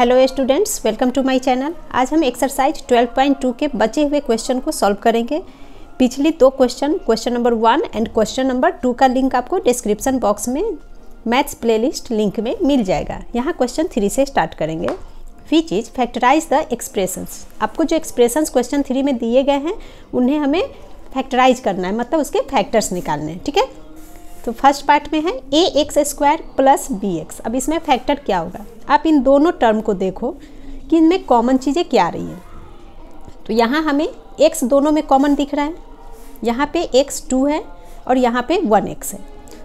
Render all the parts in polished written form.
Hello students, welcome to my channel. आज हम exercise 12.2 के बचे हुए क्वेश्चन को सॉल्व करेंगे। पिछली दो question number 1 and question number 2 का लिंक आपको डिस्क्रिप्शन बॉक्स में मैथ्स प्लेलिस्ट लिंक में मिल जाएगा। यहाँ क्वेश्चन 3 से स्टार्ट करेंगे। Which is factorise the expressions. आपको जो एक्सप्रेशंस क्वेश्चन 3 में दिए गए हैं उन्हें हमें फैक्टराइज करना है, मतलब उसके फैक्टर्स निकालने हैं। ठीक है, तो फर्स्ट पार्ट में है ax² प्लस bx। अब इसमें फैक्टर क्या होगा, आप इन दोनों टर्म को देखो कि इनमें कॉमन चीज़ें क्या आ रही हैं। तो यहाँ हमें x दोनों में कॉमन दिख रहा है, यहाँ पे x 2 है और यहाँ पे 1x है।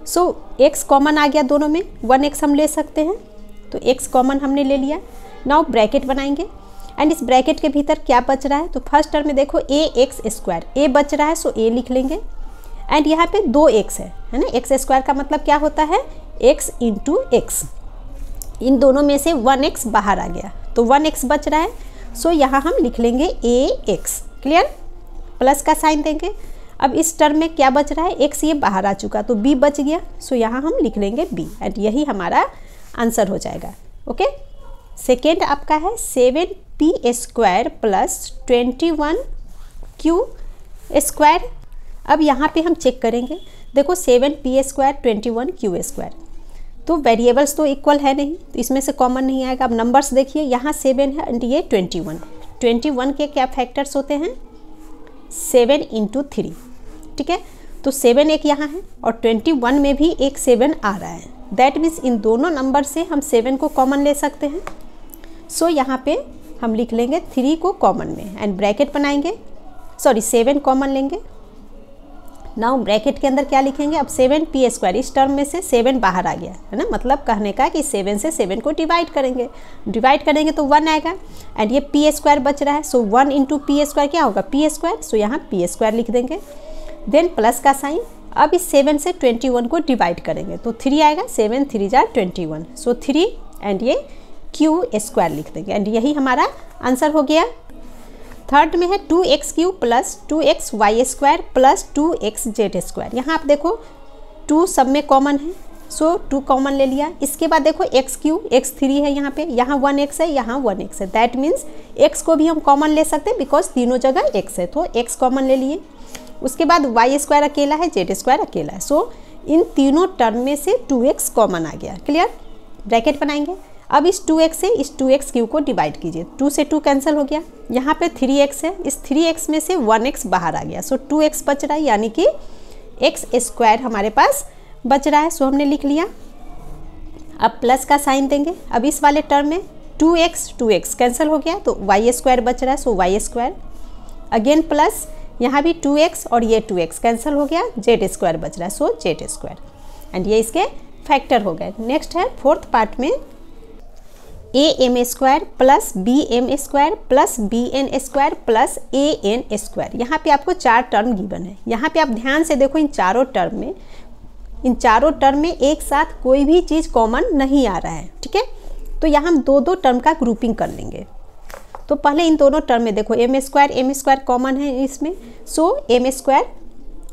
सो x कॉमन आ गया दोनों में, 1x हम ले सकते हैं, तो x कॉमन हमने ले लिया। नाउ ब्रैकेट बनाएंगे एंड इस ब्रैकेट के भीतर क्या बच रहा है, तो फर्स्ट टर्म में देखो ax², a बच रहा है सो a लिख लेंगे। एंड यहाँ पे 2x है ना, x² का मतलब क्या होता है x इंटू एक्स। इन दोनों में से 1x बाहर आ गया तो 1x बच रहा है, सो यहाँ हम लिख लेंगे ax। क्लियर, प्लस का साइन देंगे। अब इस टर्म में क्या बच रहा है, x ये बाहर आ चुका तो b बच गया, सो यहाँ हम लिख लेंगे b एंड यही हमारा आंसर हो जाएगा। ओके, सेकेंड आपका है 7p² प्लस 21q²। अब यहाँ पे हम चेक करेंगे, देखो 7p² 21q², तो वेरिएबल्स तो इक्वल है नहीं, तो इसमें से कॉमन नहीं आएगा। अब नंबर्स देखिए, यहाँ 7 है एंड ये 21 के क्या फैक्टर्स होते हैं, 7 इंटू 3। ठीक है, तो 7 एक यहाँ है और 21 में भी एक 7 आ रहा है। दैट मीन्स इन दोनों नंबर से हम 7 को कॉमन ले सकते हैं। सो यहाँ पे हम लिख लेंगे 3 को कॉमन में एंड ब्रैकेट बनाएंगे, 7 कॉमन लेंगे। नाउ ब्रैकेट के अंदर क्या लिखेंगे, अब 7p², इस टर्म में से 7 बाहर आ गया है ना, मतलब कहने का कि 7 से 7 को डिवाइड करेंगे तो 1 आएगा एंड ये p² बच रहा है, सो 1 इंटू p² क्या होगा p², सो यहाँ p² लिख देंगे। देन प्लस का साइन। अब इस 7 से 21 को डिवाइड करेंगे तो 3 आएगा, 7 3 जा 21, सो 3 एंड ये q² लिख देंगे एंड यही हमारा आंसर हो गया। थर्ड में है 2x³ plus 2xy² plus 2xz²। यहाँ आप देखो 2 सब में कॉमन है, सो 2 कॉमन ले लिया। इसके बाद देखो x³ x3 है, यहाँ पे यहाँ 1x है, यहाँ 1x है। दैट मीन्स x को भी हम कॉमन ले सकते हैं बिकॉज तीनों जगह x है, तो x कॉमन ले लिए। उसके बाद y² अकेला है, z² अकेला है, सो इन तीनों टर्म में से 2x कॉमन आ गया। क्लियर, ब्रैकेट बनाएंगे। अब इस 2x से इस 2x³ को डिवाइड कीजिए, 2 से 2 कैंसिल हो गया। यहाँ पे 3x है, इस 3x में से 1x बाहर आ गया, सो 2x बच रहा है, यानी कि x² हमारे पास बच रहा है, सो हमने लिख लिया। अब प्लस का साइन देंगे। अब इस वाले टर्म में 2x कैंसिल हो गया तो y² बच रहा है, सो y²। अगेन प्लस, यहाँ भी 2x और ये 2x कैंसिल हो गया, z² बच रहा है, सो z² एंड ये इसके फैक्टर हो गए। नेक्स्ट है फोर्थ पार्ट में am² plus bm² plus bn² plus an²। यहाँ पे आपको 4 टर्म गिवन है। यहाँ पे आप ध्यान से देखो, इन चारों टर्म में एक साथ कोई भी चीज़ कॉमन नहीं आ रहा है। ठीक है, तो यहाँ हम 2 टर्म का ग्रुपिंग कर लेंगे। तो पहले इन दोनों टर्म में देखो m² कॉमन है इसमें, सो m²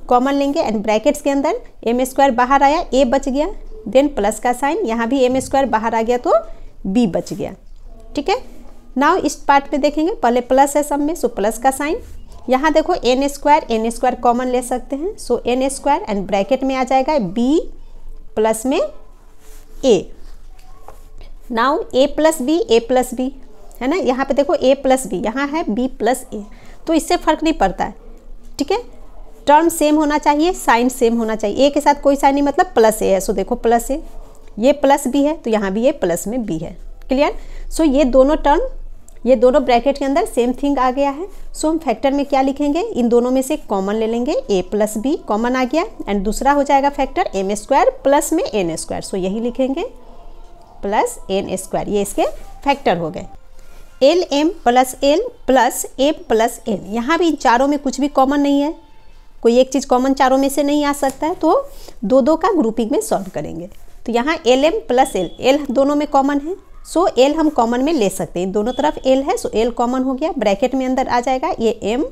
कॉमन लेंगे एंड ब्रैकेट्स के अंदर m² बाहर आया, a बच गया। देन प्लस का साइन, यहाँ भी m² बाहर आ गया तो b बच गया। ठीक है, नाउ इस पार्ट में देखेंगे, पहले प्लस है सब में, सो प्लस का साइन। यहाँ देखो n² कॉमन ले सकते हैं, सो n² एंड ब्रैकेट में आ जाएगा b प्लस में a। Now a plus b है ना, यहाँ पे देखो a प्लस b, यहाँ है b प्लस a, तो इससे फर्क नहीं पड़ता है। ठीक है, टर्म सेम होना चाहिए, साइन सेम होना चाहिए। a के साथ कोई साइन नहीं, मतलब प्लस a है, सो देखो प्लस a, ये प्लस b है तो यहाँ भी ये प्लस में b है। क्लियर, सो ये दोनों ब्रैकेट के अंदर सेम थिंग आ गया है। सो हम फैक्टर में क्या लिखेंगे, इन दोनों में से कॉमन ले लेंगे, a प्लस b कॉमन आ गया एंड दूसरा हो जाएगा फैक्टर m² प्लस में n², सो यही लिखेंगे प्लस n², ये इसके फैक्टर हो गए। lm plus l plus m plus n। यहाँ भी इन चारों में कुछ भी कॉमन नहीं है, कोई एक चीज़ कॉमन चारों में से नहीं आ सकता है, तो 2 का ग्रुपिंग में सॉल्व करेंगे। तो यहाँ lm प्लस l दोनों में कॉमन है, सो l हम कॉमन में ले सकते हैं, दोनों तरफ l है, सो l कॉमन हो गया। ब्रैकेट में अंदर आ जाएगा ये m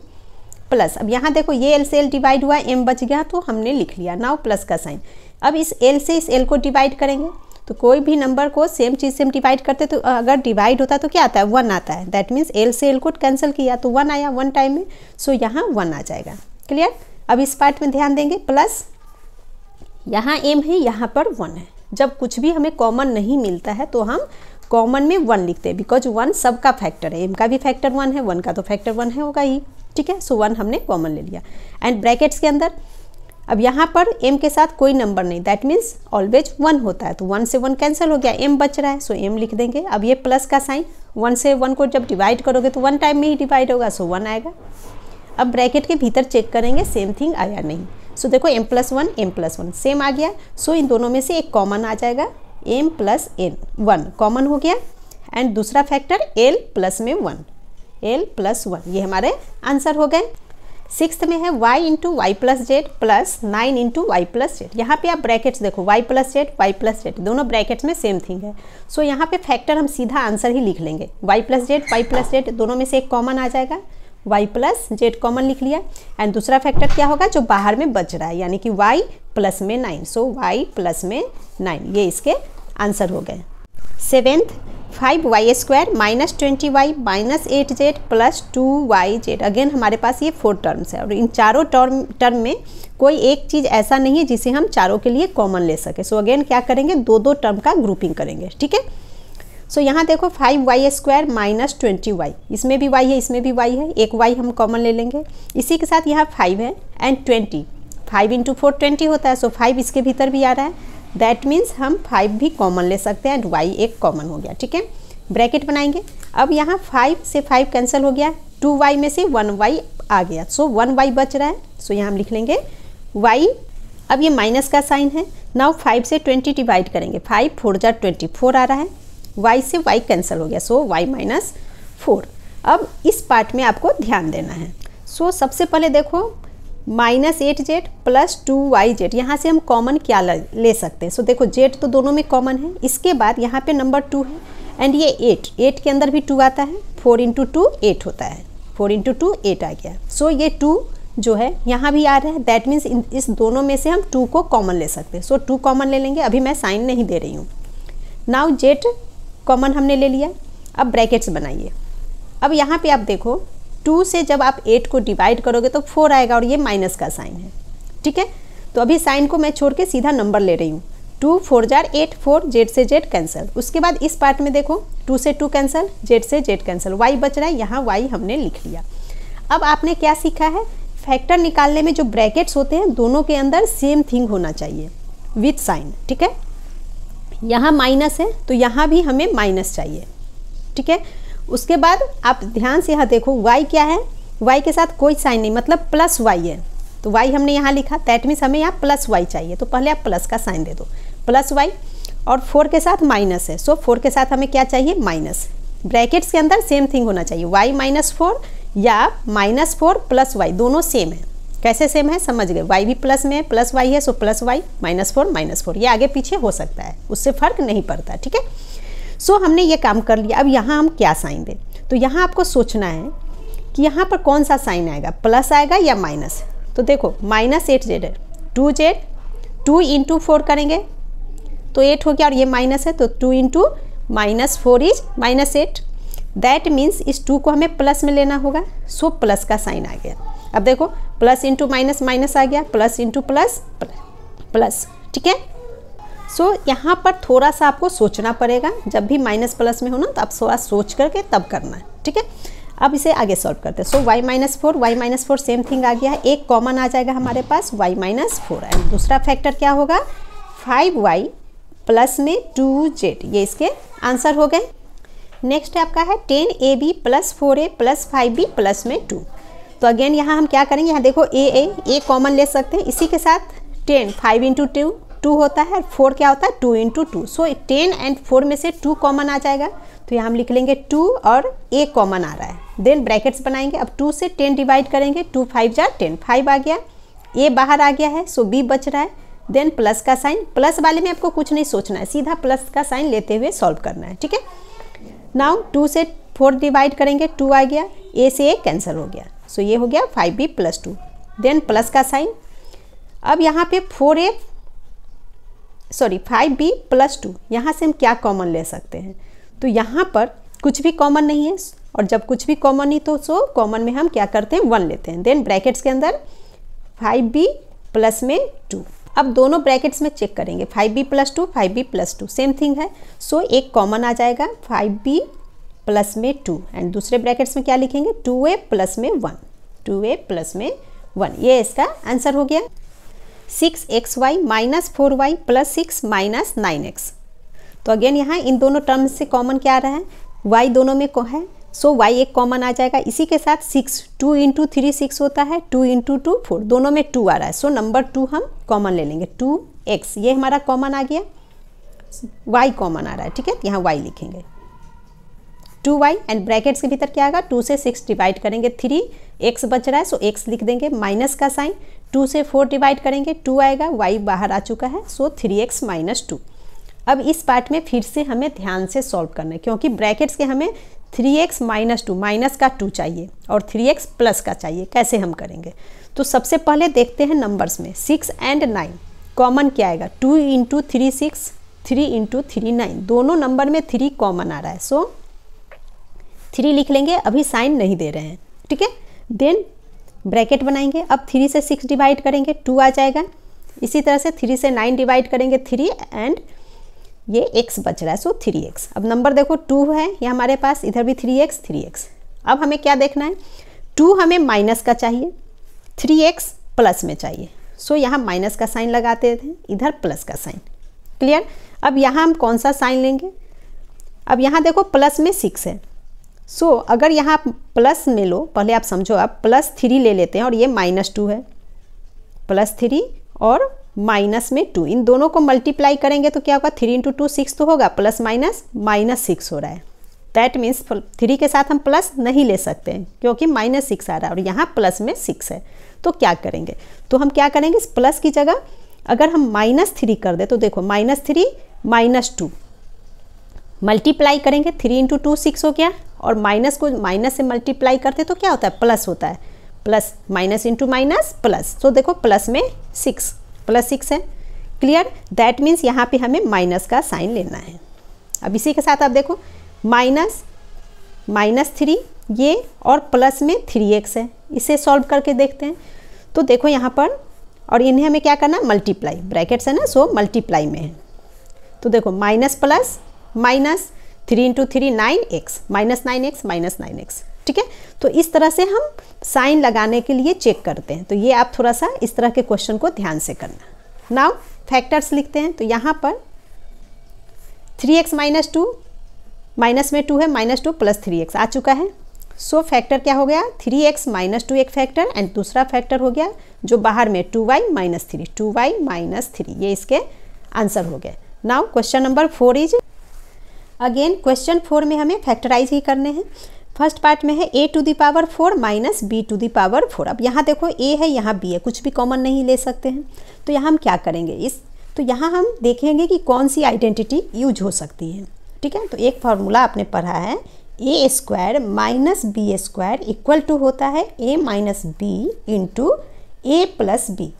प्लस, अब यहाँ देखो ये l से l डिवाइड हुआ, m बच गया तो हमने लिख लिया। नाउ प्लस का साइन। अब इस l से इस l को डिवाइड करेंगे तो कोई भी नंबर को सेम चीज़ से हम डिवाइड करते तो अगर डिवाइड होता तो क्या आता है 1 आता है। दैट मीन्स एल से एल को कैंसिल किया तो 1 आया 1 टाइम में, सो यहाँ 1 आ जाएगा। क्लियर। अब इस पार्ट में ध्यान देंगे, प्लस यहाँ m है, यहाँ पर 1 है। जब कुछ भी हमें कॉमन नहीं मिलता है तो हम कॉमन में 1 लिखते हैं, बिकॉज 1 सबका फैक्टर है, m का भी फैक्टर 1 है, 1 का तो फैक्टर 1 है होगा ही। ठीक है, सो 1 हमने कॉमन ले लिया। एंड ब्रैकेट्स के अंदर अब यहाँ पर m के साथ कोई नंबर नहीं, दैट मीन्स ऑलवेज 1 होता है, तो 1 से 1 कैंसिल हो गया, m बच रहा है, सो m लिख देंगे। अब ये प्लस का साइन, 1 से 1 को जब डिवाइड करोगे तो 1 टाइम में ही डिवाइड होगा, सो 1 आएगा। अब ब्रैकेट के भीतर चेक करेंगे सेम थिंग आया नहीं, सो देखो m+1 सेम आ गया, सो इन दोनों में से एक कॉमन आ जाएगा, m + n 1 कॉमन हो गया। एंड दूसरा फैक्टर l प्लस में 1, l + 1, ये हमारे आंसर हो गए। 6th में है y × y + z plus 9 × y + z। यहाँ पे आप ब्रैकेट्स देखो y + z दोनों ब्रैकेट्स में सेम थिंग है, सो यहाँ पे फैक्टर हम सीधा आंसर ही लिख लेंगे, y + z दोनों में से एक कॉमन आ जाएगा, y + z कॉमन लिख लिया। एंड दूसरा फैक्टर क्या होगा जो बाहर में बच रहा है, यानी कि y प्लस में 9, सो y प्लस में 9, ये इसके आंसर हो गए। 7th 5y² - 20y - 8z plus 2yz। Again हमारे पास ये 4 टर्म्स है और इन चारों टर्म में कोई एक चीज़ ऐसा नहीं है जिसे हम चारों के लिए कॉमन ले सके। सो अगेन क्या करेंगे, 2 टर्म का ग्रुपिंग करेंगे। ठीक है, सो यहाँ देखो 5y² - 20y, इसमें भी y है, इसमें भी y है, एक y हम कॉमन ले लेंगे। इसी के साथ यहाँ 5 है एंड 20, 5 × 4 20 होता है, सो 5 इसके भीतर भी आ रहा है, दैट मीन्स हम 5 भी कॉमन ले सकते हैं एंड y एक कॉमन हो गया। ठीक है, ब्रैकेट बनाएंगे। अब यहाँ 5 से 5 कैंसिल हो गया, 2y में से 1y आ गया, सो 1y बच रहा है, सो यहाँ हम लिख लेंगे y। अब ये माइनस का साइन है, नाउ 5 से 20 डिवाइड करेंगे, 5 4 × 20 4 आ रहा है, y से y कैंसिल हो गया, सो y - 4। अब इस पार्ट में आपको ध्यान देना है। सो सबसे पहले देखो -8z प्लस 2yz, यहाँ से हम कॉमन क्या ले सकते हैं। सो देखो z तो दोनों में कॉमन है, इसके बाद यहाँ पे नंबर 2 है एंड ये 8 के अंदर भी 2 आता है, 4 × 2 8 होता है, 4 × 2 8 आ गया। सो ये 2 जो है यहाँ भी आ रहा है, दैट मीन्स इस दोनों में से हम 2 को कॉमन ले सकते हैं। सो 2 कॉमन ले लेंगे, अभी मैं साइन नहीं दे रही हूँ। नाउ z कॉमन हमने ले लिया, अब ब्रैकेट्स बनाइए। अब यहाँ पे आप देखो 2 से जब आप 8 को डिवाइड करोगे तो 4 आएगा और ये माइनस का साइन है। ठीक है, तो अभी साइन को मैं छोड़ के सीधा नंबर ले रही हूँ, 2 4 × 8 4, z से z कैंसिल। उसके बाद इस पार्ट में देखो 2 से 2 कैंसिल, z से z कैंसिल, y बच रहा है, यहाँ y हमने लिख लिया। अब आपने क्या सीखा है, फैक्टर निकालने में जो ब्रैकेट्स होते हैं दोनों के अंदर सेम थिंग होना चाहिए विथ साइन। ठीक है, यहाँ माइनस है तो यहाँ भी हमें माइनस चाहिए। ठीक है, उसके बाद आप ध्यान से यहाँ देखो y क्या है, y के साथ कोई साइन नहीं, मतलब प्लस y है, तो y हमने यहाँ लिखा, दैट मीन्स हमें यहाँ प्लस y चाहिए, तो पहले आप प्लस का साइन दे दो, प्लस y। और 4 के साथ माइनस है, सो 4 के साथ हमें क्या चाहिए, माइनस। ब्रैकेट्स के अंदर सेम थिंग होना चाहिए, y - 4 या -4 प्लस y, दोनों सेम है। कैसे सेम है समझ गए, y भी प्लस में है, प्लस y है, सो प्लस y -4 ये आगे पीछे हो सकता है, उससे फर्क नहीं पड़ता। ठीक है, सो हमने ये काम कर लिया। अब यहाँ हम क्या साइन दें, तो यहाँ आपको सोचना है कि यहाँ पर कौन सा साइन आएगा, प्लस आएगा या माइनस। तो देखो -8z है, 2z 2 × 4 करेंगे तो 8 हो गया और ये माइनस है, तो 2 × -4 इज -8, दैट मीन्स इस 2 को हमें प्लस में लेना होगा, सो प्लस का साइन आ गया। अब देखो प्लस × माइनस माइनस आ गया, प्लस × प्लस प्लस। ठीक है, सो यहाँ पर थोड़ा सा आपको सोचना पड़ेगा, जब भी माइनस प्लस में हो ना तो आप थोड़ा सोच करके तब करना है। ठीक है, अब इसे आगे सॉल्व करते हैं। सो y - 4 सेम थिंग आ गया है, एक कॉमन आ जाएगा हमारे पास y - 4 एंड दूसरा फैक्टर क्या होगा 5y प्लस में 2z, ये इसके आंसर हो गए। नेक्स्ट आपका है 10ab plus 4a plus 5b plus में 2। तो अगेन यहाँ हम क्या करेंगे, यहाँ देखो a कॉमन ले सकते हैं, इसी के साथ 10 5 × 2 होता है, 4 क्या होता है 2 × 2, सो 10 एंड 4 में से 2 कॉमन आ जाएगा, तो यहाँ हम लिख लेंगे 2 और a कॉमन आ रहा है, देन ब्रैकेट्स बनाएंगे। अब 2 से 10 डिवाइड करेंगे, 2 5 × 10 5 आ गया, a बाहर आ गया है, सो b बच रहा है, देन प्लस का साइन, प्लस वाले में आपको कुछ नहीं सोचना है, सीधा प्लस का साइन लेते हुए सॉल्व करना है। ठीक है, नाउ 2 से 4 डिवाइड करेंगे, 2 आ गया, a से a कैंसिल हो गया, सो ये हो गया 5b + 2, देन प्लस का साइन। अब यहाँ पे 4a सॉरी 5b प्लस 2, यहाँ से हम क्या कॉमन ले सकते हैं? तो यहाँ पर कुछ भी कॉमन नहीं है, और जब कुछ भी कॉमन नहीं तो सो कॉमन में हम क्या करते हैं 1 लेते हैं। देन ब्रैकेट्स के अंदर 5b प्लस में 2। अब दोनों ब्रैकेट्स में चेक करेंगे 5b plus 2, 5b plus 2 same thing है, सो एक कॉमन आ जाएगा 5b प्लस में 2, एंड दूसरे ब्रैकेट्स में क्या लिखेंगे 2a प्लस में 1, 2a प्लस में 1। ये इसका आंसर हो गया। 6xy minus 4y plus 6 minus 9x। तो अगेन यहाँ इन दोनों टर्म्स से कॉमन क्या आ रहा है, y दोनों में है, सो y एक कॉमन आ जाएगा। इसी के साथ 6, 2 इंटू 3 6 होता है, 2 इंटू 2 4, दोनों में 2 आ रहा है, सो नंबर 2 हम कॉमन ले लेंगे। 2x ये हमारा कॉमन आ गया, y कॉमन आ रहा है, ठीक है, यहाँ y लिखेंगे 2y, एंड ब्रैकेट्स के भीतर क्या आएगा 2 से 6 डिवाइड करेंगे 3x बच रहा है, सो x लिख देंगे माइनस का साइन, 2 से 4 डिवाइड करेंगे 2 आएगा, y बाहर आ चुका है, सो 3x माइनस 2। अब इस पार्ट में फिर से हमें ध्यान से सॉल्व करना है, क्योंकि ब्रैकेट्स के हमें 3x माइनस 2, माइनस का 2 चाहिए और 3x प्लस का चाहिए। कैसे हम करेंगे? तो सबसे पहले देखते हैं नंबर्स में 6 एंड 9 कॉमन क्या आएगा, 2 इंटू 3 6, 3 इंटू 3 9, दोनों नंबर में 3 कॉमन आ रहा है, सो 3 लिख लेंगे, अभी साइन नहीं दे रहे हैं, ठीक है। देन ब्रैकेट बनाएंगे, अब 3 से 6 डिवाइड करेंगे 2 आ जाएगा, इसी तरह से 3 से 9 डिवाइड करेंगे 3, एंड ये x बच रहा है, सो 3x। अब नंबर देखो 2 है ये हमारे पास, इधर भी 3x। अब हमें क्या देखना है, 2 हमें माइनस का चाहिए, 3x प्लस में चाहिए, सो यहाँ माइनस का साइन लगाते थे, इधर प्लस का साइन। क्लियर? अब यहाँ हम कौन सा साइन लेंगे? अब यहाँ देखो प्लस में 6 है, सो अगर यहाँ प्लस में लो, पहले आप समझो, आप प्लस 3 ले लेते हैं और ये माइनस 2 है, प्लस 3 और माइनस में 2, इन दोनों को मल्टीप्लाई करेंगे तो क्या होगा 3 इंटू 2 6 तो होगा, प्लस माइनस माइनस 6 हो रहा है। दैट मीन्स 3 के साथ हम प्लस नहीं ले सकते हैं क्योंकि माइनस 6 आ रहा है और यहाँ प्लस में 6 है, तो क्या करेंगे? तो हम क्या करेंगे, इस प्लस की जगह अगर हम माइनस 3 कर दे तो देखो माइनस 3 माइनस 2 मल्टीप्लाई करेंगे, 3 इंटू 2 6 हो गया, और माइनस को माइनस से मल्टीप्लाई करते तो क्या होता है प्लस होता है, plus minus into minus plus, तो देखो प्लस में 6 प्लस 6 है। क्लियर? दैट मीन्स यहाँ पे हमें माइनस का साइन लेना है। अब इसी के साथ आप देखो माइनस 3 ये और प्लस में 3x है, इसे सॉल्व करके देखते हैं। तो देखो यहाँ पर, और इन्हें हमें क्या करना है मल्टीप्लाई, ब्रैकेट्स है ना, सो मल्टीप्लाई में है। तो देखो minus plus minus 3 into 3 9x, minus 9x minus 9x, ठीक है। तो इस तरह से हम साइन लगाने के लिए चेक करते हैं, तो ये आप थोड़ा सा इस तरह के क्वेश्चन को ध्यान से करना। नाउ फैक्टर्स लिखते हैं, तो यहाँ पर 3x माइनस 2, माइनस में 2 है, माइनस 2 प्लस 3x आ चुका है, सो फैक्टर क्या हो गया 3x माइनस 2 एक फैक्टर, एंड दूसरा फैक्टर हो गया जो बाहर में 2y माइनस 3, 2y माइनस 3, ये इसके आंसर हो गए। Now question number 4 is again, question 4 में हमें फैक्टराइज ही करने हैं। फर्स्ट पार्ट में है a to the power 4 minus b to the power 4। अब यहाँ देखो a है, यहाँ b है, कुछ भी कॉमन नहीं ले सकते हैं, तो यहाँ हम क्या करेंगे, तो यहाँ हम देखेंगे कि कौन सी आइडेंटिटी यूज हो सकती है, ठीक है। तो एक फार्मूला आपने पढ़ा है, a square minus B square equal to होता है a minus B into a plus B.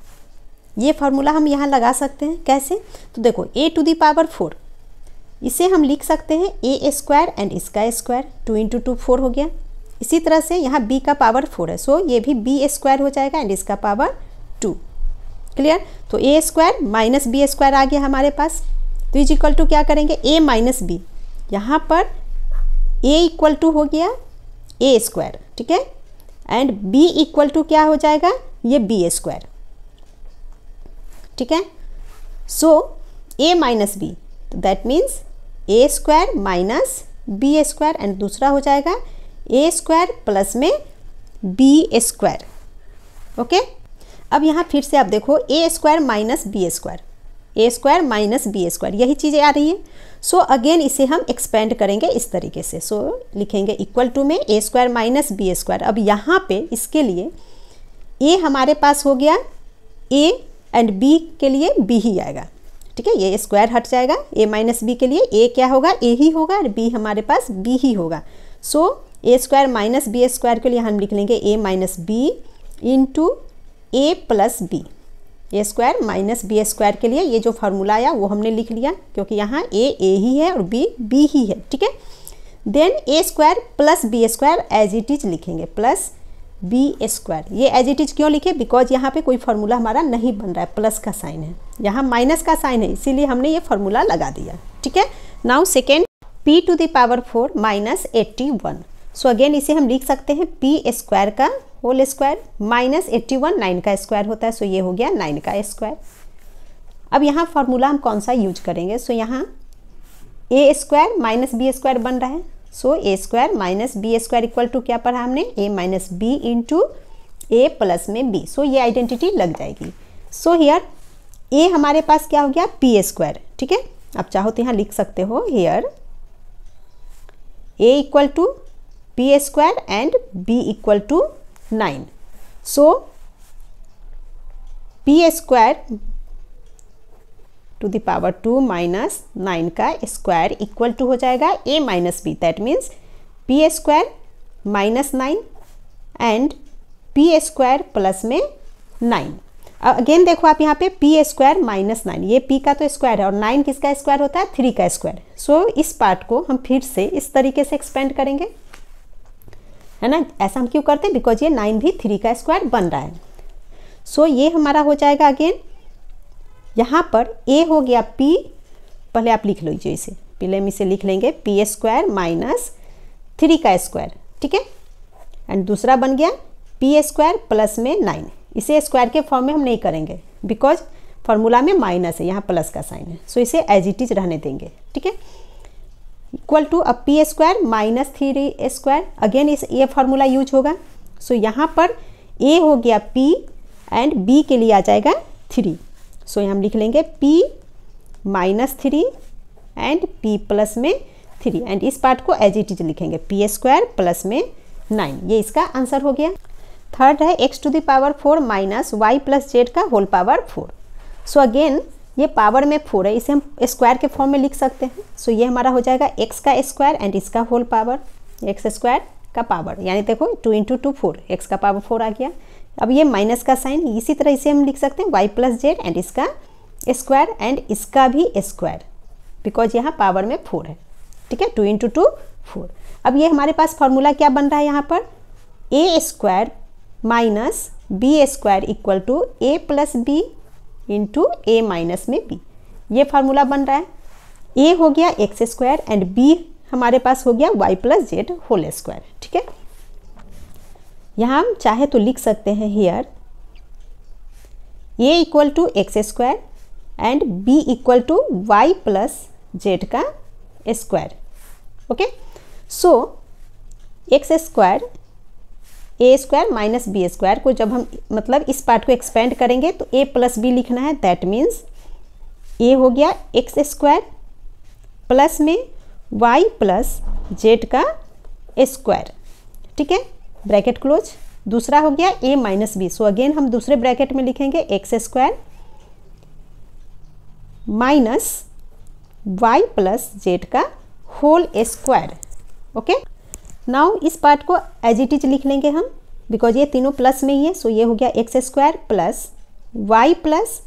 ये फार्मूला हम यहाँ लगा सकते हैं, कैसे? तो देखो a टू दी पावर 4, इसे हम लिख सकते हैं a स्क्वायर एंड इसका स्क्वायर, 2 इंटू 2 4 हो गया। इसी तरह से यहाँ b का पावर 4 है, सो ये भी b स्क्वायर हो जाएगा एंड इसका पावर 2। क्लियर? तो a square minus B square आ गया हमारे पास, तो इज इक्वल टू क्या करेंगे a माइनस बी, यहाँ पर a इक्वल टू हो गया a स्क्वायर, ठीक है, एंड b इक्वल टू क्या हो जाएगा, ये b स्क्वायर, ठीक है। सो a माइनस बी, तो that means a square minus B square, and दूसरा हो जाएगा a स्क्वायर प्लस में b स्क्वायर। ओके, अब यहाँ फिर से आप देखो a square minus B square, a square minus B square, यही चीज़ें आ रही हैं। सो अगेन इसे हम एक्सपेंड करेंगे इस तरीके से, सो लिखेंगे इक्वल टू में a square minus B square. अब यहाँ पे इसके लिए a हमारे पास हो गया a एंड b के लिए b ही आएगा, ठीक है, ये स्क्वायर हट जाएगा, a माइनस बी के लिए a क्या होगा, a ही होगा, और b हमारे पास b ही होगा। So a square minus B square के लिए हम लिख लेंगे a minus B into a plus B, A square minus B square के लिए ये जो फार्मूला आया वो हमने लिख लिया, क्योंकि यहाँ ए ही है और बी ही है, ठीक है। Then A square plus B square as it is लिखेंगे, प्लस बी स्क्वायर। ये एज इट इज क्यों लिखे? बिकॉज यहाँ पे कोई फार्मूला हमारा नहीं बन रहा है, प्लस का साइन है, यहाँ माइनस का साइन है, इसीलिए हमने ये फार्मूला लगा दिया, ठीक है। Now second, p to the power 4 minus 81। So again इसे हम लिख सकते हैं p स्क्वायर का होल स्क्वायर माइनस 81 9 का स्क्वायर होता है, सो ये हो गया 9 का स्क्वायर। अब यहाँ फार्मूला हम कौन सा यूज करेंगे? सो यहाँ a square minus B square बन रहा है, so a square minus B square equal to क्या पढ़ा हमने? A minus B into A plus में बी। सो ये आइडेंटिटी लग जाएगी। सो हियर ए हमारे पास क्या हो गया? पी स्क्वायर, ठीक है। अब चाहो तो यहाँ लिख सकते हो here A equal to P square and B equal to 9। So P square to the power 2 minus 9 का स्क्वायर इक्वल टू हो जाएगा a minus B, that means P square minus 9 and P square plus में 9। Again देखो आप यहाँ पे P square minus 9, ये p का तो स्क्वायर है और 9 किसका स्क्वायर होता है? 3 का स्क्वायर। सो इस पार्ट को हम फिर से इस तरीके से एक्सपेंड करेंगे, है ना। ऐसा हम क्यों करते हैं? बिकॉज ये 9 भी 3 का स्क्वायर बन रहा है। सो ये हमारा हो जाएगा अगेन, यहाँ पर a हो गया p, पहले आप लिख लीजिए इसे, पहले हम इसे लिख लेंगे पी स्क्वायर माइनस 3 का स्क्वायर, ठीक है। एंड दूसरा बन गया पी स्क्वायर प्लस में 9। इसे स्क्वायर के फॉर्म में हम नहीं करेंगे बिकॉज फार्मूला में माइनस है, यहाँ प्लस का साइन है, सो इसे एज इट इज रहने देंगे, ठीक है। इक्वल टू अब P square minus 3 square, again इस ये फार्मूला यूज होगा। सो यहाँ पर a हो गया p एंड b के लिए आ जाएगा 3। सो हम लिख लेंगे p minus 3 and p plus में 3 एंड इस पार्ट को एज इट इज लिखेंगे पी स्क्वायर प्लस में 9। ये इसका आंसर हो गया। थर्ड है x to the power 4 minus Y plus Z का होल पावर 4। सो अगेन ये पावर में 4 है, इसे हम स्क्वायर के फॉर्म में लिख सकते हैं। सो ये हमारा हो जाएगा x का स्क्वायर एंड इसका होल पावर, x स्क्वायर का पावर, यानी देखो 2 इंटू 2 4, x का पावर 4 आ गया। अब ये माइनस का साइन, इसी तरह इसे हम लिख सकते हैं y प्लस जेड एंड इसका स्क्वायर एंड इसका भी स्क्वायर, बिकॉज यहाँ पावर में 4 है, ठीक है। 2 इंटू 2 4। अब ये हमारे पास फॉर्मूला क्या बन रहा है यहाँ पर? A square minus B square equal to a plus b into A minus में बी, ये फार्मूला बन रहा है। ए हो गया एक्स स्क्वायर एंड बी हमारे पास हो गया Y plus Z whole square, ठीक है। यहाँ हम चाहे तो लिख सकते हैं here A equal to X square and B equal to Y plus Z का square, okay. So X square A square minus B square को जब हम मतलब इस पार्ट को एक्सपेंड करेंगे तो ए प्लस बी लिखना है, दैट मीन्स ए हो गया एक्स स्क्वायर प्लस में वाई प्लस जेड का स्क्वायर, ठीक है, ब्रैकेट क्लोज। दूसरा हो गया A minus B, so again हम दूसरे ब्रैकेट में लिखेंगे X square minus Y plus Z का होल स्क्वायर, ओके। नाउ इस पार्ट को एज इट इज लिख लेंगे हम, बिकॉज ये तीनों प्लस में ही है। सो ये हो गया X square plus Y plus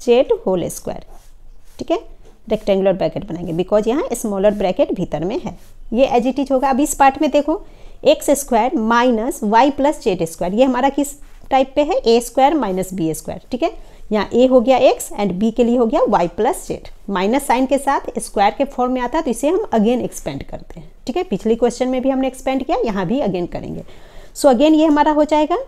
Z whole square, ठीक है। रेक्टेंगुलर ब्रैकेट बनाएंगे बिकॉज यहाँ स्मॉलर ब्रैकेट भीतर में है, ये एज इट इज होगा। अब इस पार्ट में देखो X square minus Y plus Z square, ये हमारा किस टाइप पे है? ए स्क्वायर माइनस बी स्क्वायर, ठीक है। यहाँ ए हो गया एक्स एंड बी के लिए हो गया Y plus Z, minus sign के साथ स्क्वायर के फॉर्म में आता है, तो इसे हम अगेन एक्सपेंड करते हैं, ठीक है। पिछली क्वेश्चन में भी हमने एक्सपेंड किया, यहाँ भी अगेन करेंगे। सो अगेन ये हमारा हो जाएगा,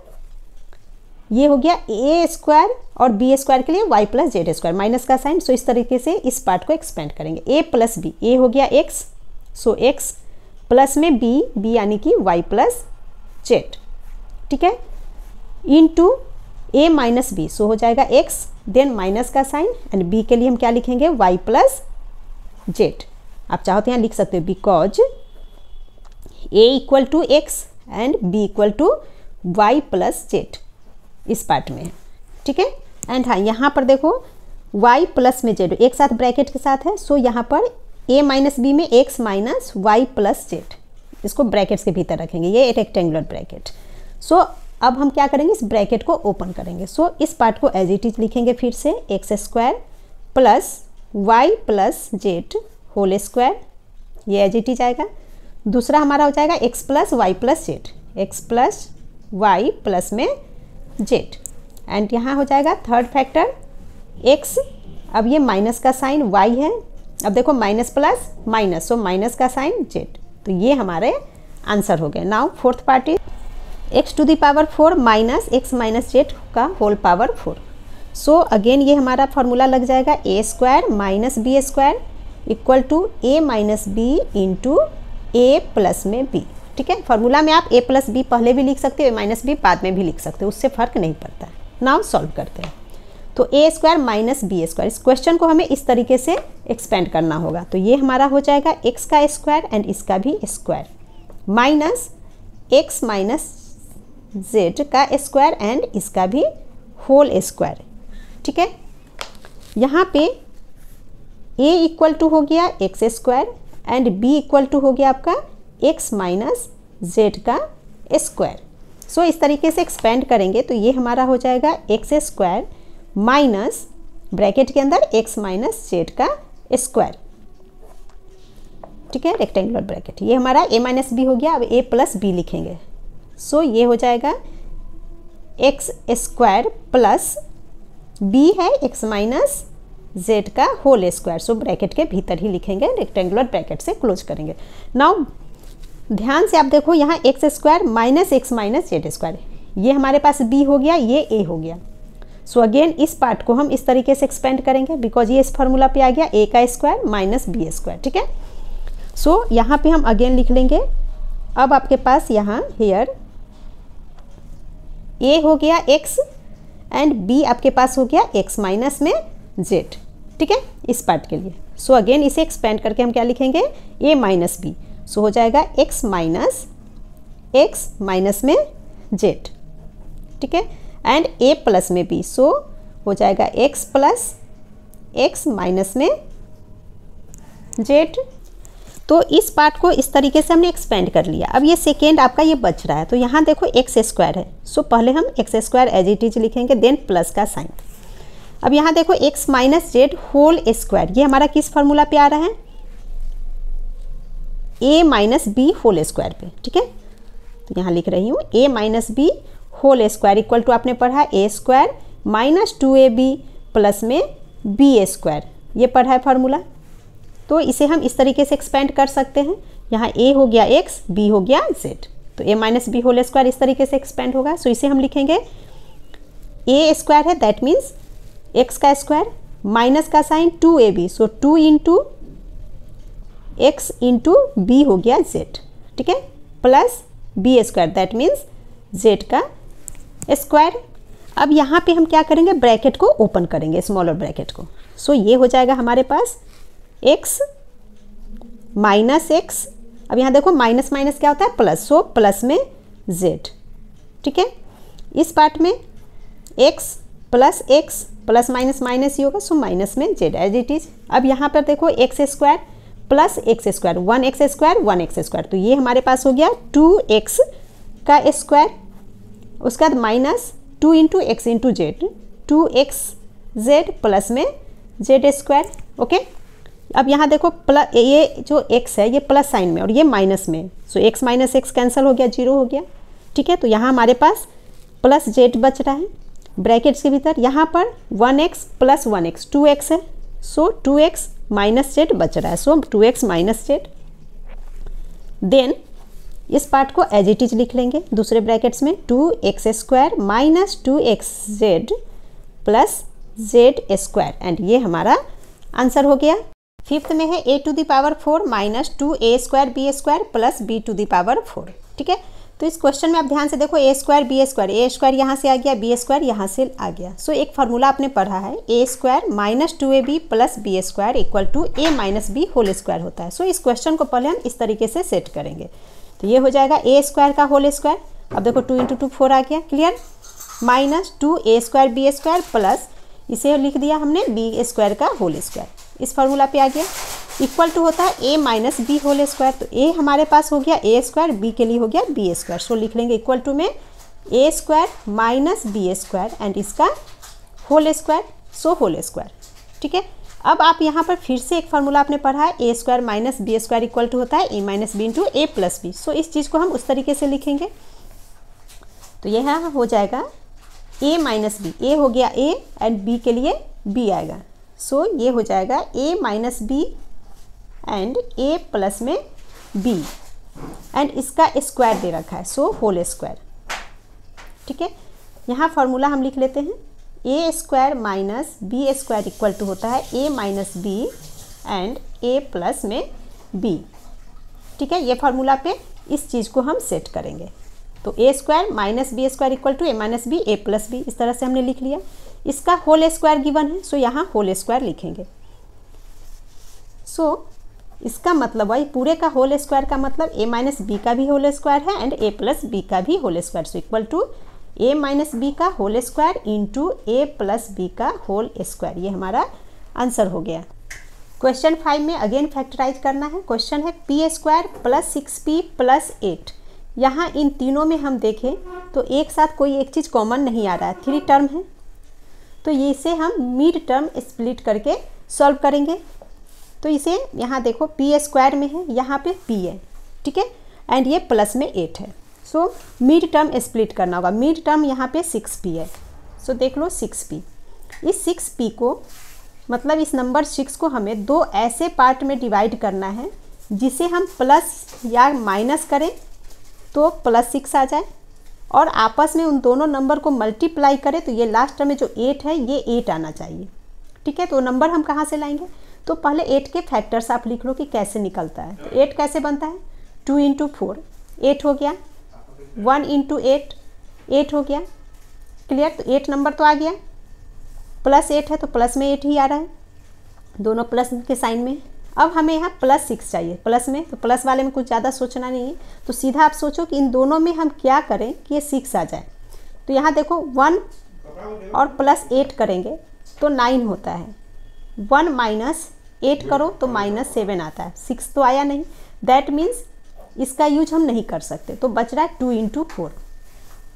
ये हो गया ए स्क्वायर और बी स्क्वायर के लिए Y plus Z square, minus का साइन। सो इस तरीके से इस पार्ट को एक्सपेंड करेंगे। ए प्लस बी, ए हो गया एक्स, सो एक्स प्लस में बी, बी यानी कि वाई प्लस जेड, ठीक है, इंटू ए माइनस बी, सो हो जाएगा एक्स देन माइनस का साइन एंड बी के लिए हम क्या लिखेंगे? Y plus Z. आप चाहो तो यहाँ लिख सकते हो because A equal to X and B equal to Y plus Z इस पार्ट में है, ठीक है। एंड हाँ यहाँ पर देखो y प्लस में जेड एक साथ ब्रैकेट के साथ है, सो यहाँ पर a माइनस बी में x minus Y plus Z, इसको ब्रैकेट्स के भीतर रखेंगे, ये रेक्टेंगुलर ब्रैकेट। सो अब हम क्या करेंगे, इस ब्रैकेट को ओपन करेंगे। सो इस पार्ट को एज इट इज लिखेंगे फिर से, X square plus Y plus Z whole square, ये एज इट इज आएगा। दूसरा हमारा हो जाएगा X plus Y plus Z, X plus Y plus में जेड, एंड यहाँ हो जाएगा थर्ड फैक्टर एक्स, अब ये माइनस का साइन वाई है, अब देखो minus plus minus, so minus का साइन जेड, तो ये हमारे आंसर हो गए। Now fourth part is x to the power 4 minus x minus Z का होल पावर 4। सो अगेन ये हमारा फॉर्मूला लग जाएगा a square minus B square equal to A minus B into A plus में b. ठीक है, formula में आप ए प्लस बी पहले भी लिख सकते हो, ए माइनस बी बाद में भी लिख सकते हो, उससे फ़र्क नहीं पड़ता। नाउ सॉल्व करते हैं। तो a square minus B square, इस क्वेश्चन को हमें इस तरीके से एक्सपेंड करना होगा। तो ये हमारा हो जाएगा एक्स का स्क्वायर एंड इसका भी square minus x minus Z का स्क्वायर एंड इसका भी होल स्क्वायर। ठीक है, यहाँ पे a इक्वल टू हो गया X square and b equal to हो गया आपका x माइनस जेड का स्क्वायर। सो इस तरीके से एक्सपेंड करेंगे तो ये हमारा हो जाएगा एक्स स्क्वायर माइनस ब्रैकेट के अंदर x माइनस जेड का स्क्वायर। ठीक है, रेक्टेंगुलर ब्रैकेट, ये हमारा a माइनस बी हो गया। अब a प्लस बी लिखेंगे। सो ये हो जाएगा एक्स स्क्वायर प्लस b है x माइनस जेड का होल स्क्वायर। सो ब्रैकेट के भीतर ही लिखेंगे, रेक्टेंगुलर ब्रैकेट से क्लोज करेंगे। नाउ ध्यान से आप देखो, यहाँ x square minus x minus Z square, ये हमारे पास b हो गया, ये a हो गया। सो अगेन इस पार्ट को हम इस तरीके से एक्सपेंड करेंगे बिकॉज ये इस फॉर्मूला पे आ गया a का स्क्वायर माइनस बी स्क्वायर। ठीक है, सो यहाँ पे हम अगेन लिख लेंगे। अब आपके पास यहाँ हेयर a हो गया x एंड b आपके पास हो गया x माइनस में z। ठीक है, इस पार्ट के लिए। सो अगेन इसे एक्सपेंड करके हम क्या लिखेंगे, a माइनस बी। सो हो जाएगा x माइनस में z। ठीक है, एंड a प्लस में b। सो हो जाएगा x प्लस x माइनस में z। तो इस पार्ट को इस तरीके से हमने एक्सपेंड कर लिया। अब ये सेकेंड आपका ये बच रहा है, तो यहाँ देखो एक्स स्क्वायर है। सो पहले हम x square as it is लिखेंगे, देन प्लस का साइन। अब यहाँ देखो x minus z whole square, ये हमारा किस फॉर्मूला पे आ रहा है, a minus B whole square पे। ठीक है, तो यहाँ लिख रही हूँ a minus B whole square equal to आपने पढ़ा a square minus 2ab plus में बी स्क्वायर, ये पढ़ा है फॉर्मूला। तो इसे हम इस तरीके से एक्सपेंड कर सकते हैं। यहाँ a हो गया x, b हो गया z, तो a minus B whole square इस तरीके से एक्सपेंड होगा। सो इसे हम लिखेंगे a स्क्वायर है, दैट मीन्स x का स्क्वायर माइनस का साइन 2ab, सो 2 इंटू एक्स इंटू बी हो गया z। ठीक है, plus b square that means z का स्क्वायर। अब यहाँ पे हम क्या करेंगे, ब्रैकेट को ओपन करेंगे, स्मॉलर ब्रैकेट को। सो ये हो जाएगा हमारे पास x माइनस एक्स, अब यहाँ देखो माइनस माइनस क्या होता है प्लस, सो प्लस में z। ठीक है, इस पार्ट में x प्लस माइनस माइनस ही होगा, सो माइनस में z एज इट इज। अब यहाँ पर देखो X square plus x square, 1x square 1x square, तो ये हमारे पास हो गया 2x का स्क्वायर, उसके बाद minus 2 into x into Z, 2xz plus में z स्क्वायर। ओके, अब यहाँ देखो प्लस, ये जो x है ये प्लस साइन में और ये माइनस में, सो x माइनस एक्स कैंसिल हो गया, 0 हो गया। ठीक है, तो यहाँ हमारे पास प्लस z बच रहा है ब्रैकेट्स के भीतर। यहाँ पर 1x प्लस 1x 2x है, सो 2x माइनस z बच रहा है, so 2x minus z। Then इस पार्ट को एज इट इज लिख लेंगे दूसरे ब्रैकेट्स में, 2x square minus 2xz plus z square, and ये हमारा आंसर हो गया। फिफ्थ में है a to the power 4 minus 2a square B square plus b to the power 4। ठीक है, तो इस क्वेश्चन में आप ध्यान से देखो, a square B square, a square यहाँ से आ गया, b स्क्वायर यहाँ से आ गया। सो एक फार्मूला आपने पढ़ा है, a square minus 2ab plus B square equal to a minus B whole square होता है। सो इस क्वेश्चन को पहले हम इस तरीके से सेट करेंगे, तो ये हो जाएगा a स्क्वायर का होल स्क्वायर। अब देखो 2 इंटू 2 4 आ गया, clear, minus 2a square B square plus इसे लिख दिया हमने बी स्क्वायर का होल स्क्वायर, इस फार्मूला पे आ गया, इक्वल टू होता है a minus B whole square. तो a हमारे पास हो गया a स्क्वायर, b के लिए हो गया b स्क्वायर, सो लिख लेंगे इक्वल टू में a square minus B square and इसका whole square, so whole square. ठीक है, अब आप यहाँ पर फिर से एक फार्मूला आपने पढ़ा है, ए square minus B square equal to होता है a minus B into A plus b. So इस चीज़ को हम उस तरीके से लिखेंगे। तो यह हो जाएगा ए माइनस बी, ए हो गया ए एंड बी के लिए बी आएगा। सो ये हो जाएगा a minus b and A plus में बी एंड इसका स्क्वायर दे रखा है, सो होल स्क्वायर। ठीक है, यहाँ फार्मूला हम लिख लेते हैं, a square minus B square equal to होता है a minus b and A plus में बी। ठीक है, ये फार्मूला पे इस चीज़ को हम सेट करेंगे। तो a square minus B square equal to A minus b a plus b, इस तरह से हमने लिख लिया। इसका होल स्क्वायर गिवन है, सो यहाँ होल स्क्वायर लिखेंगे। सो इसका मतलब है पूरे का होल स्क्वायर का मतलब ए माइनस बी का भी होल स्क्वायर है एंड ए प्लस बी का भी whole square, so equal to A minus B का होल स्क्वायर इंटू ए प्लस बी का होल स्क्वायर। ये हमारा आंसर हो गया। क्वेश्चन 5 में अगेन फैक्टराइज करना है। क्वेश्चन है P square plus 6p plus 8। यहाँ इन तीनों में हम देखें तो एक साथ कोई एक चीज़ कॉमन नहीं आ रहा है, 3 टर्म है, तो ये इसे हम मिड टर्म स्प्लिट करके सॉल्व करेंगे। तो इसे यहाँ देखो पी स्क्वायर में है, यहाँ पे p है, ठीक है, एंड ये प्लस में 8 है। सो मिड टर्म स्प्लिट करना होगा। मिड टर्म यहाँ पे 6p है, सो देख लो 6p। इस 6p को मतलब इस नंबर 6 को हमें दो ऐसे पार्ट में डिवाइड करना है जिसे हम प्लस या माइनस करें तो प्लस 6 आ जाए, और आपस में उन दोनों नंबर को मल्टीप्लाई करें तो ये लास्ट टर्म में जो 8 है ये 8 आना चाहिए। ठीक है, तो नंबर हम कहाँ से लाएंगे? तो पहले 8 के फैक्टर्स आप लिख लो कि कैसे निकलता है। तो 8 कैसे बनता है? 2 इंटू 4 8 हो गया, 1 इंटू 8 8 हो गया। क्लियर? तो 8 नंबर तो आ गया, प्लस 8 है तो प्लस में 8 ही आ रहा है, दोनों प्लस के साइन में। अब हमें यहाँ प्लस 6 चाहिए प्लस में, तो प्लस वाले में कुछ ज़्यादा सोचना नहीं है, तो सीधा आप सोचो कि इन दोनों में हम क्या करें कि ये 6 आ जाए। तो यहाँ देखो 1 और प्लस 8 करेंगे तो 9 होता है, 1 माइनस 8 करो तो -7 आता है, 6 तो आया नहीं, दैट मीन्स इसका यूज हम नहीं कर सकते। तो बच रहा है 2 इंटू 4।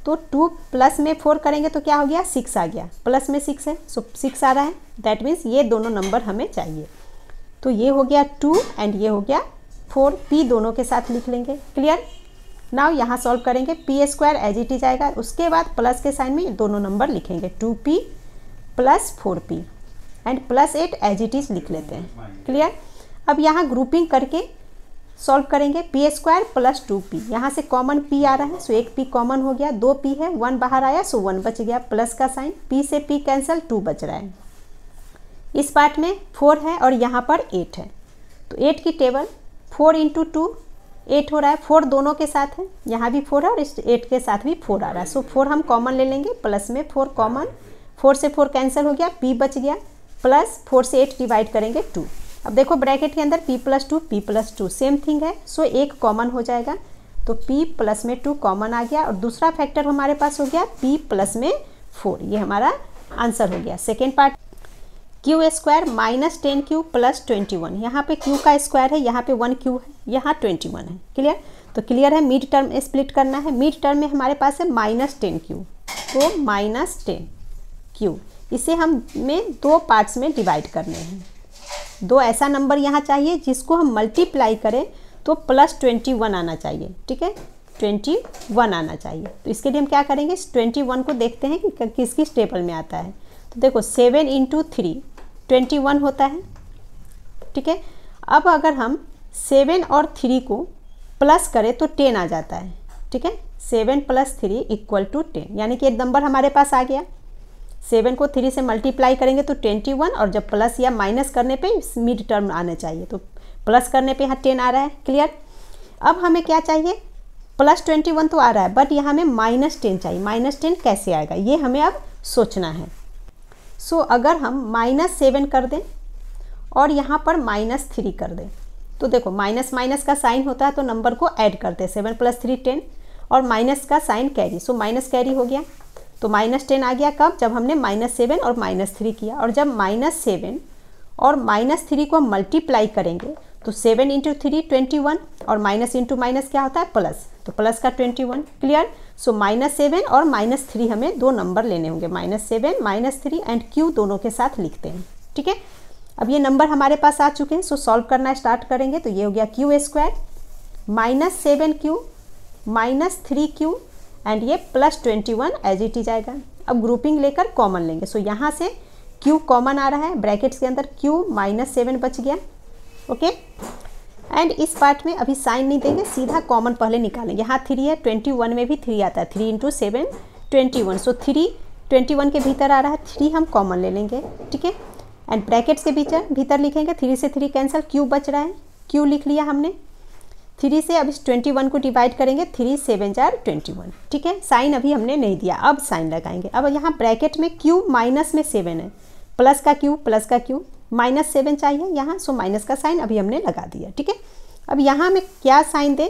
तो 2 प्लस में 4 करेंगे तो क्या हो गया? 6 आ गया, प्लस में 6 है, सो 6 आ रहा है, दैट मीन्स ये दोनों नंबर हमें चाहिए। तो ये हो गया 2 एंड ये हो गया 4, p दोनों के साथ लिख लेंगे। क्लियर? नाउ यहाँ सॉल्व करेंगे, P square as it is आएगा, उसके बाद प्लस के साइन में दोनों नंबर लिखेंगे, 2p plus 4p and plus 8 as it is लिख लेते हैं। क्लियर? अब यहाँ ग्रुपिंग करके सॉल्व करेंगे, पी स्क्वायर प्लस 2p, यहाँ से कॉमन p आ रहा है, सो एक p कॉमन हो गया, 2p है, 1 बाहर आया सो 1 बच गया, प्लस का साइन, p से p कैंसिल, 2 बच रहा है। इस पार्ट में 4 है और यहाँ पर 8 है, तो 8 की टेबल 4 इंटू 2 8 हो रहा है, 4 दोनों के साथ है, यहाँ भी 4 है और इस 8 के साथ भी 4 आ रहा है, सो 4 हम कॉमन ले लेंगे, प्लस में 4 कॉमन, 4 से 4 कैंसिल हो गया, p बच गया, प्लस 4 से 8 डिवाइड करेंगे 2। अब देखो ब्रैकेट के अंदर p प्लस 2 सेम थिंग है, सो एक कॉमन हो जाएगा, तो p प्लस में 2 कॉमन आ गया, और दूसरा फैक्टर हमारे पास हो गया p प्लस में 4। ये हमारा आंसर हो गया। Second part, Q square minus 10q plus 21, यहाँ पे q का स्क्वायर है, यहाँ पे 1q है, यहाँ 21 है। क्लियर? तो क्लियर है, मिड टर्म स्प्लिट करना है। मिड टर्म में हमारे पास है -10q, तो -10q, इसे हमें दो पार्ट्स में डिवाइड करने हैं। दो ऐसा नंबर यहाँ चाहिए जिसको हम मल्टीप्लाई करें तो प्लस 21 आना चाहिए। ठीक है, 21 आना चाहिए। तो इसके लिए हम क्या करेंगे, 21 को देखते हैं कि किस किस टेबल में आता है। तो देखो 7 इंटू 3 21 होता है। ठीक है, अब अगर हम 7 और 3 को प्लस करें तो 10 आ जाता है। ठीक है, 7 प्लस 3 इक्वल टू 10, यानी कि एक नंबर हमारे पास आ गया। 7 को 3 से मल्टीप्लाई करेंगे तो 21, और जब प्लस या माइनस करने पे मिड टर्म आना चाहिए, तो प्लस करने पे यहाँ 10 आ रहा है। क्लियर? अब हमें क्या चाहिए, प्लस 21 तो आ रहा है, बट यहाँ हमें -10 चाहिए। -10 कैसे आएगा ये हमें अब सोचना है। सो अगर हम -7 कर दें और यहाँ पर -3 कर दें, तो देखो माइनस माइनस का साइन होता है तो नंबर को ऐड करते हैं, 7 प्लस 3 10, और माइनस का sign carry, so minus carry हो गया, तो -10 आ गया। कब? जब हमने -7 और -3 किया, और जब -7 और -3 को हम मल्टीप्लाई करेंगे तो 7 इंटू 3 21, और माइनस इंटू माइनस क्या होता है? प्लस, तो प्लस का 21, क्लियर। सो -7 और -3 हमें दो नंबर लेने होंगे, -7 -3 एंड Q दोनों के साथ लिखते हैं, ठीक है। अब ये नंबर हमारे पास आ चुके हैं, सो सॉल्व करना स्टार्ट करेंगे। तो ये हो गया Q² -7Q -3Q एंड ये +21 एज इट इज आएगा। अब ग्रुपिंग लेकर कॉमन लेंगे, सो यहाँ से Q कॉमन आ रहा है, ब्रैकेट्स के अंदर Q -7 बच गया, ओके। एंड इस पार्ट में अभी साइन नहीं देंगे, सीधा कॉमन पहले निकालेंगे। यहाँ 3 है, 21 में भी 3 आता है, 3 × 7 21, सो 3 21 के भीतर आ रहा है, 3 हम कॉमन ले लेंगे, ठीक है। एंड ब्रैकेट्स के भीतर लिखेंगे, 3 से 3 कैंसिल, Q बच रहा है, Q लिख लिया हमने। 3 से अब इस 21 को डिवाइड करेंगे, 3 7 × 21, ठीक है। साइन अभी हमने नहीं दिया, अब साइन लगाएंगे। अब यहाँ ब्रैकेट में Q माइनस में 7 है, प्लस का Q -7 चाहिए यहाँ, सो माइनस का साइन अभी हमने लगा दिया, ठीक है। अब यहाँ में क्या साइन दें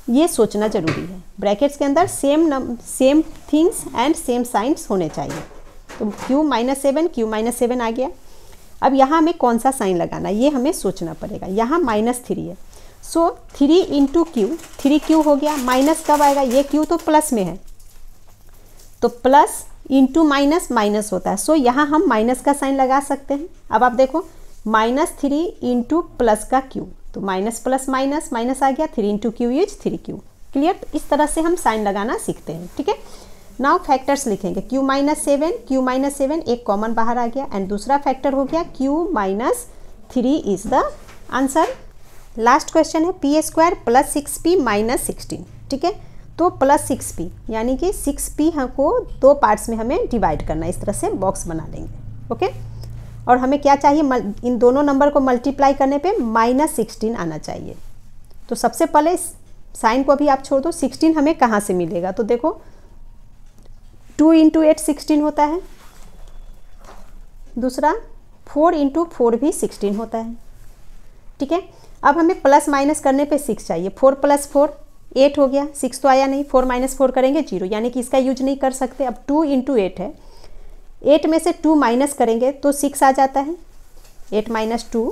ये सोचना जरूरी है। ब्रैकेट्स के अंदर same things and same science होने चाहिए। तो Q -7 आ गया। अब यहाँ हमें कौन सा साइन लगाना ये हमें सोचना पड़ेगा। यहाँ -3 है, सो 3 × Q, 3Q हो गया। माइनस कब आएगा, ये Q तो प्लस में है, तो प्लस इंटू माइनस होता है, सो यहाँ हम माइनस का साइन लगा सकते हैं। अब आप देखो -3 × प्लस का Q, तो माइनस प्लस माइनस आ गया, 3 × Q इज 3Q, क्लियर। तो इस तरह से हम साइन लगाना सीखते हैं, ठीक है। नाउ फैक्टर्स लिखेंगे, Q -7 एक कॉमन बाहर आ गया एंड दूसरा फैक्टर हो गया Q -3 is the answer. Last question है P² + 6P - 16, ठीक है। तो +6P यानी कि 6P को दो पार्ट्स में हमें डिवाइड करना है, इस तरह से बॉक्स बना लेंगे, ओके। और हमें क्या चाहिए, इन दोनों नंबर को मल्टीप्लाई करने पे -16 आना चाहिए। तो सबसे पहले साइन को अभी आप छोड़ दो, 16 हमें कहाँ से मिलेगा, तो देखो 2 × 8 16 होता है, दूसरा 4 × 4 भी 16 होता है, ठीक है। अब हमें प्लस माइनस करने पे 6 चाहिए, 4 + 4 8 हो गया, 6 तो आया नहीं, 4 - 4 करेंगे 0, यानी कि इसका यूज नहीं कर सकते। अब 2 × 8 है, 8 में से 2 माइनस करेंगे तो 6 आ जाता है, 8 - 2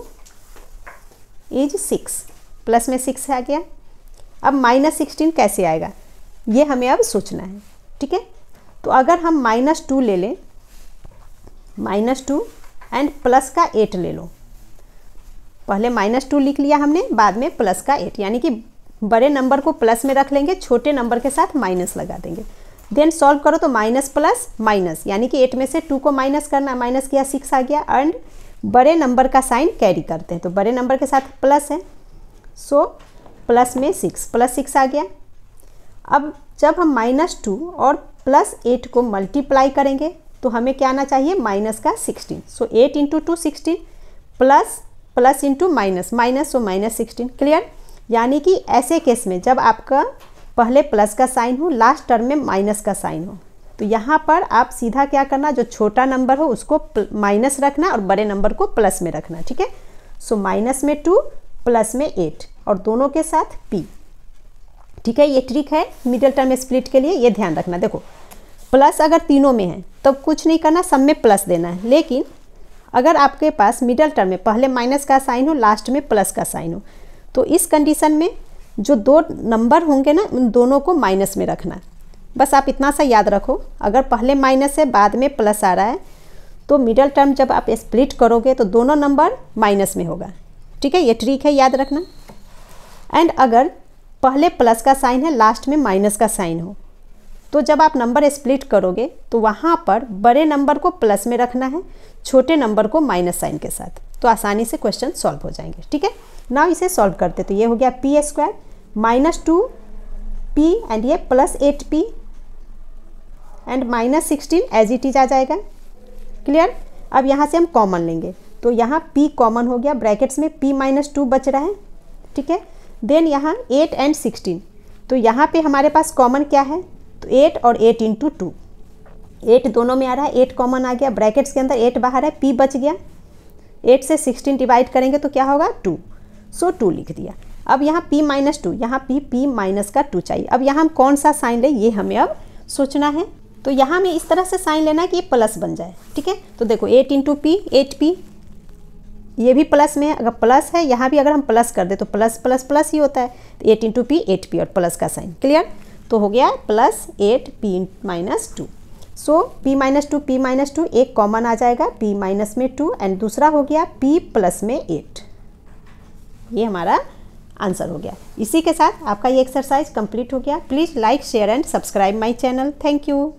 इज 6, प्लस में 6 आ गया। अब -16 कैसे आएगा ये हमें अब सोचना है, ठीक है। तो अगर हम -2 ले लें, -2 एंड प्लस का 8 ले लो, पहले -2 लिख लिया हमने, बाद में प्लस का 8, यानी कि बड़े नंबर को प्लस में रख लेंगे, छोटे नंबर के साथ माइनस लगा देंगे। देन सॉल्व करो तो माइनस प्लस माइनस, यानी कि 8 में से 2 को माइनस करना, माइनस किया 6 आ गया। एंड बड़े नंबर का साइन कैरी करते हैं, तो बड़े नंबर के साथ प्लस है, सो प्लस में 6, +6 आ गया। अब जब हम -2 और +8 को मल्टीप्लाई करेंगे तो हमें क्या आना चाहिए, माइनस का 16, सो 8 × 2 16 प्लस इंटू माइनस, सो -16, क्लियर। यानी कि ऐसे केस में जब आपका पहले प्लस का साइन हो, लास्ट टर्म में माइनस का साइन हो, तो यहाँ पर आप सीधा क्या करना, जो छोटा नंबर हो उसको माइनस रखना और बड़े नंबर को प्लस में रखना, ठीक है। सो माइनस में 2 प्लस में 8 और दोनों के साथ P, ठीक है। ये ट्रिक है मिडिल टर्म स्प्लिट के लिए, ये ध्यान रखना। देखो प्लस अगर तीनों में है तो कुछ नहीं करना, सब में प्लस देना है, लेकिन अगर आपके पास मिडिल टर्म में पहले माइनस का साइन हो, लास्ट में प्लस का साइन हो, तो इस कंडीशन में जो दो नंबर होंगे ना, उन दोनों को माइनस में रखना। बस आप इतना सा याद रखो, अगर पहले माइनस है बाद में प्लस आ रहा है तो मिडिल टर्म जब आप स्प्लिट करोगे तो दोनों नंबर माइनस में होगा, ठीक है। ये ट्रिक है, याद रखना। एंड अगर पहले प्लस का साइन है, लास्ट में माइनस का साइन हो, तो जब आप नंबर स्प्लिट करोगे तो वहाँ पर बड़े नंबर को प्लस में रखना है, छोटे नंबर को माइनस साइन के साथ, तो आसानी से क्वेश्चन सॉल्व हो जाएंगे, ठीक है। नाउ इसे सॉल्व करते, तो ये हो गया P² -2P एंड ये +8P and -16 as it is आ जाएगा, क्लियर। अब यहाँ से हम कॉमन लेंगे, तो यहाँ P कॉमन हो गया, ब्रैकेट्स में P -2 बच रहा है, ठीक है। देन यहाँ 8 एंड 16, तो यहाँ पे हमारे पास कॉमन क्या है, तो 8 और 8 × 2, 8 दोनों में आ रहा है, 8 कॉमन आ गया, ब्रैकेट्स के अंदर 8 बाहर है, P बच गया। 8 से 16 डिवाइड करेंगे तो क्या होगा, 2, सो 2 लिख दिया। अब यहाँ P -2, यहाँ P माइनस का 2 चाहिए। अब यहाँ हम कौन सा साइन लें ये हमें अब सोचना है, तो यहाँ में इस तरह से साइन लेना है कि ये प्लस बन जाए, ठीक है। तो देखो 8 × P 8P ये भी प्लस में है, अगर प्लस है यहाँ भी अगर हम प्लस कर दे तो प्लस प्लस प्लस ही होता है, तो 8 इंटू पी 8p और प्लस का साइन। क्लियर? तो हो गया प्लस 8p-2। सो p-2 एक कॉमन आ जाएगा, p माइनस में 2 एंड दूसरा हो गया p प्लस में 8। ये हमारा आंसर हो गया। इसी के साथ आपका ये एक्सरसाइज कंप्लीट हो गया। Please like share and subscribe my channel. Thank you.